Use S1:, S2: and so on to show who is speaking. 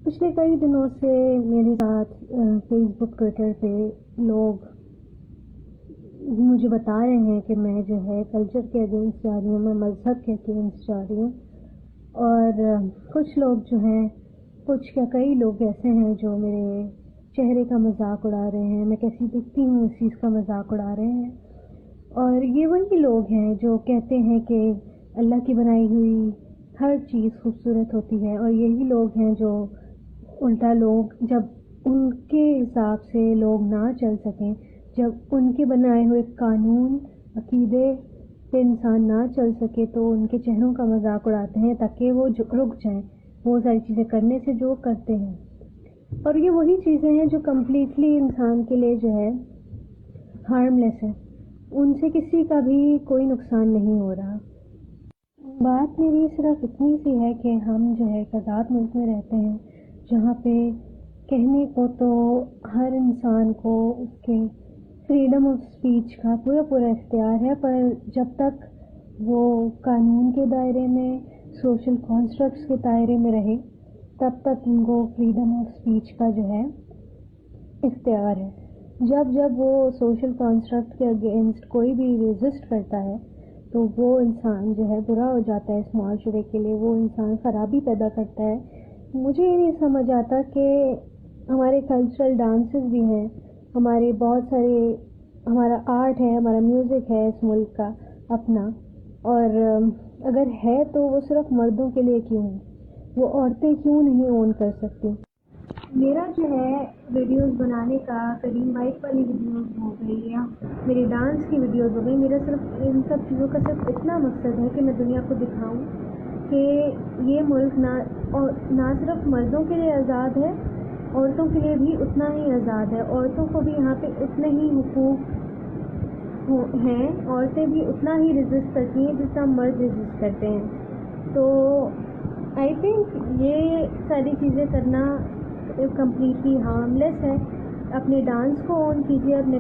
S1: پچھلے کئی دنوں سے میرے ساتھ فیس بک ٹویٹر پہ لوگ مجھے بتا رہے ہیں کہ میں جو ہے کلچر کے اگینسٹ جا رہی ہوں، میں مذہب کے اگینسٹ جا رہی ہوں، اور کچھ لوگ جو ہیں کئی لوگ ایسے ہیں جو میرے چہرے کا مذاق اڑا رہے ہیں، میں کیسی دکھتی ہوں اس چیز کا مذاق اڑا رہے ہیں۔ اور یہ وہی لوگ ہیں جو کہتے ہیں کہ اللہ کی بنائی ہوئی ہر چیز خوبصورت ہوتی ہے، اور یہی لوگ ہیں جو الٹا لوگ جب ان کے حساب سے لوگ نہ چل سکیں، جب ان کے بنائے ہوئے قانون عقیدے پہ انسان نہ چل سکے تو ان کے چہروں کا مذاق اڑاتے ہیں تاکہ وہ رک جائیں وہ ساری چیزیں کرنے سے جو کرتے ہیں۔ اور یہ وہی چیزیں ہیں جو کمپلیٹلی انسان کے لیے جو ہے ہارم لیس ہے، ان سے کسی کا بھی کوئی نقصان نہیں ہو رہا۔ بات میری صرف اتنی سی ہے کہ ہم جو ہے ایک آزاد ملک میں رہتے ہیں جہاں پہ کہنے کو تو ہر انسان کو اس کے فریڈم آف اسپیچ کا پورا اختیار ہے، پر جب تک وہ قانون کے دائرے میں، سوشل کانسٹرکٹس کے دائرے میں رہے تب تک ان کو فریڈم آف اسپیچ کا جو ہے اختیار ہے۔ جب وہ سوشل کانسٹرکٹ کے اگینسٹ کوئی بھی ریزسٹ کرتا ہے تو وہ انسان جو ہے برا ہو جاتا ہے اس معاشرے کے لیے، وہ انسان خرابی پیدا کرتا ہے۔ مجھے یہ نہیں سمجھ آتا کہ ہمارے کلچرل ڈانسز بھی ہیں، ہمارے بہت سارے، ہمارا آرٹ ہے، ہمارا میوزک ہے اس ملک کا اپنا، اور اگر ہے تو وہ صرف مردوں کے لیے کیوں ہے؟ وہ عورتیں کیوں نہیں اون کر سکتی؟ میرا جو ہے ویڈیوز بنانے کا، کریم بائک والی ویڈیوز ہو گئی یا میری ڈانس کی ویڈیوز ہو گئی، میرا صرف ان سب چیزوں کا صرف اتنا مقصد ہے کہ میں دنیا کو دکھاؤں کہ یہ ملک نہ صرف مردوں کے لیے آزاد ہے، عورتوں کے لیے بھی اتنا ہی آزاد ہے، عورتوں کو بھی یہاں پہ اتنے ہی حقوق ہیں، عورتیں بھی اتنا ہی ریزسٹ کرتی ہیں جتنا مرد ریزسٹ کرتے ہیں۔ تو آئی تھنک یہ ساری چیزیں کرنا کمپلیٹلی ہارم لیس ہے۔ اپنے ڈانس کو آن کیجیے، اپنے